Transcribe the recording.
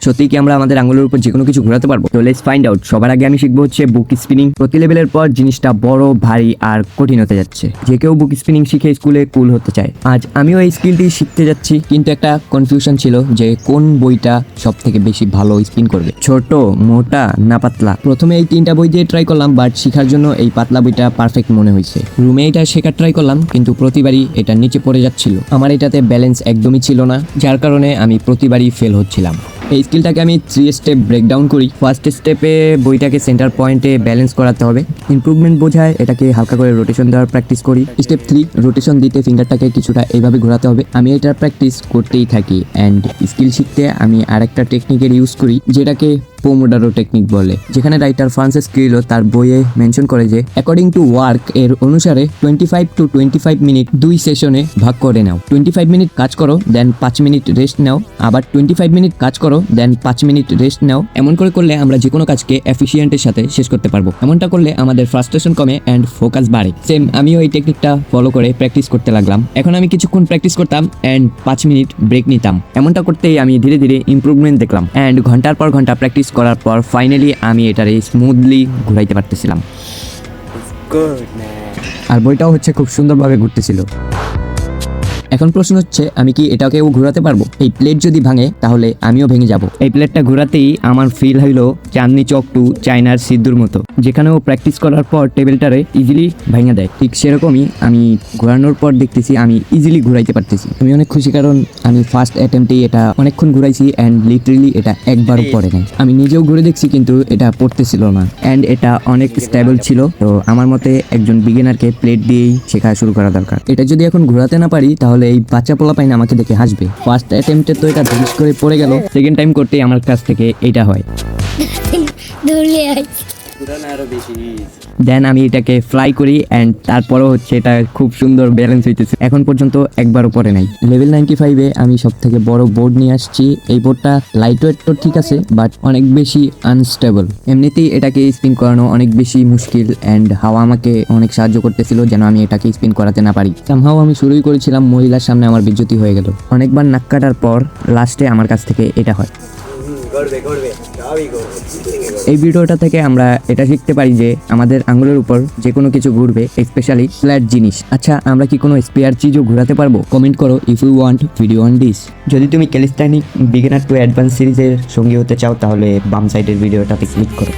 সত্যি কি আমরা আমাদের আঙুলের উপর যে কোনো কিছু ঘোরাতে পারবো? তো লেটস ফাইন্ড আউট। সবার আগে আমি শিখবো হচ্ছে বুক স্পিনিং। প্রতি লেভেলের পর জিনিসটা বড়, ভারী আর কঠিন হতে যাচ্ছে। যে কেউ বুক স্পিনিং শিখে স্কুলে কুল হতে চায়। আজ আমিও এই স্কিলটি শিখতে যাচ্ছি, কিন্তু একটা কনফিউশন ছিল যে কোন বইটা সব থেকে বেশি ভালো স্পিন করবে, ছোট, মোটা না পাতলা। প্রথমে এই 3টা বই দিয়ে ট্রাই করলাম, বাট শেখার জন্য এই পাতলা বইটা পারফেক্ট মনে হয়েছে। রুমে এটা শেখার ট্রাই করলাম, কিন্তু প্রতিবারই এটা নিচে পড়ে যাচ্ছিল। আমার এটাতে ব্যালেন্স একদমই ছিল না, যার কারণে আমি প্রতিবারই ফেল হচ্ছিলাম। এই স্কিলটাকে আমি 3 স্টেপ ব্রেকডাউন করি। ফার্স্ট স্টেপে বইটাকে সেন্টার পয়েন্টে ব্যালেন্স করাতে হবে। ইমপ্রুভমেন্ট বোঝায় এটাকে হালকা করে রোটেশন দেওয়ার প্র্যাকটিস করি। স্টেপ 3, রোটেশন দিতে ফিঙ্গারটাকে কিছুটা এইভাবে ঘোরাতে হবে। আমি এটার প্র্যাকটিস করতেই থাকি। অ্যান্ড স্কিল শিখতে আমি আরেকটা টেকনিকের ইউজ করি, যেটাকে পোমোডারো টেকনিক বলে, যেখানে রাইটার ফ্রান্সিস ক্রিলো তার বইয়ে মেনশন করে যে অ্যাকর্ডিং টু ওয়ার্ক এর অনুসারে 25 to 25 মিনিট 2 সেশনে ভাগ করে নাও। 25 মিনিট কাজ করো, দেন 5 মিনিট রেস্ট নাও, আবার 25 মিনিট কাজ করো, দেন 5 মিনিট রেস্ট নাও। এমন করে করলে আমরা যে কোনো কাজকে এফিসিয়েন্টের সাথে শেষ করতে পারবো। এমনটা করলে আমাদের ফ্রাস্ট্রেশন কমে অ্যান্ড ফোকাস বাড়ে। সেম আমিও এই টেকনিকটা ফলো করে প্র্যাকটিস করতে লাগলাম। এখন আমি কিছুক্ষণ প্র্যাকটিস করতাম অ্যান্ড 5 মিনিট ব্রেক নিতাম। এমনটা করতেই আমি ধীরে ধীরে ইমপ্রুভমেন্ট দেখলাম। অ্যান্ড ঘন্টার পর ঘন্টা প্র্যাকটিস করার পর ফাইনালি আমি এটারে স্মুথলি ঘুরাইতে পারতেছিলাম। আর বইটাও হচ্ছে খুব সুন্দরভাবে ঘুরতেছিল। এখন প্রশ্ন হচ্ছে, আমি কি এটাকেও ঘোরাতে পারবো? এই প্লেট যদি ভাঙে তাহলে আমিও ভেঙে যাব। এই প্লেটটা ঘোরাতেই আমার ফিল হইলো চাঁদনি চক টু চায়নার সিদ্ধুর মতো, যেখানেও প্র্যাকটিস করার পর টেবিলটারে ইজিলি ভেঙে দেয়। ঠিক সেরকমই আমি ঘোরানোর পর দেখতেছি আমি ইজিলি ঘুরাইতে পারতেছি। আমি অনেক খুশি, কারণ আমি ফার্স্ট অ্যাটেম্পটেই এটা অনেকক্ষণ ঘুরাইছি অ্যান্ড লিটারেলি এটা একবারও পড়ে নাই। আমি নিজেও ঘুরে দেখছি, কিন্তু এটা পড়তেছিল না অ্যান্ড এটা অনেক স্টেবল ছিল। তো আমার মতে একজন বিগিনারকে প্লেট দিয়েই শেখা শুরু করা দরকার। এটা যদি এখন ঘোরাতে না পারি তাহলে এই বাচ্চা পোলা পাইন আমাকে দেখে হাসবে। ফার্স্ট অ্যাটেম্পটে তো এটা ধরিস করে পড়ে গেল, সেকেন্ড টাইম করতেই আমার কাছ থেকে এটা হয়। দেন আমি এটাকে ফ্লাই করি অ্যান্ড তারপরও হচ্ছে এটা খুব সুন্দর ব্যালেন্স হইতেছে। এখন পর্যন্ত একবারও পরে নাই। লেভেল 95-এ আমি সব থেকে বড় বোর্ড নিয়ে আসছি। এই বোর্ডটা লাইট ওয়েট তো ঠিক আছে, বাট অনেক বেশি আনস্টেবল। এমনিতেই এটাকে স্পিন করানো অনেক বেশি মুশকিল অ্যান্ড হাওয়া আমাকে অনেক সাহায্য করতেছিল যেন আমি এটাকে স্পিন করাতে না পারি। সামহাও আমি শুরুই করেছিলাম, মহিলার সামনে আমার বেজ্জতি হয়ে গেল। অনেকবার নাক কাটার পর লাস্টে আমার কাছ থেকে এটা হয়। এই ভিডিওটা থেকে আমরা এটা শিখতে পারি যে আমাদের আঙ্গুলের উপর যে কোনো কিছু ঘুরবে, স্পেশালি ফ্ল্যাট জিনিস। আচ্ছা, আমরা কি কোনো স্পেয়ার চিজও ঘোরাতে পারবো? কমেন্ট করো if you want video on this. যদি তুমি ক্যালিস্থানিক বিগিনার টু অ্যাডভান্স সিরিজের সঙ্গী হতে চাও তাহলে বাম সাইডের ভিডিওটাতে ক্লিক করো।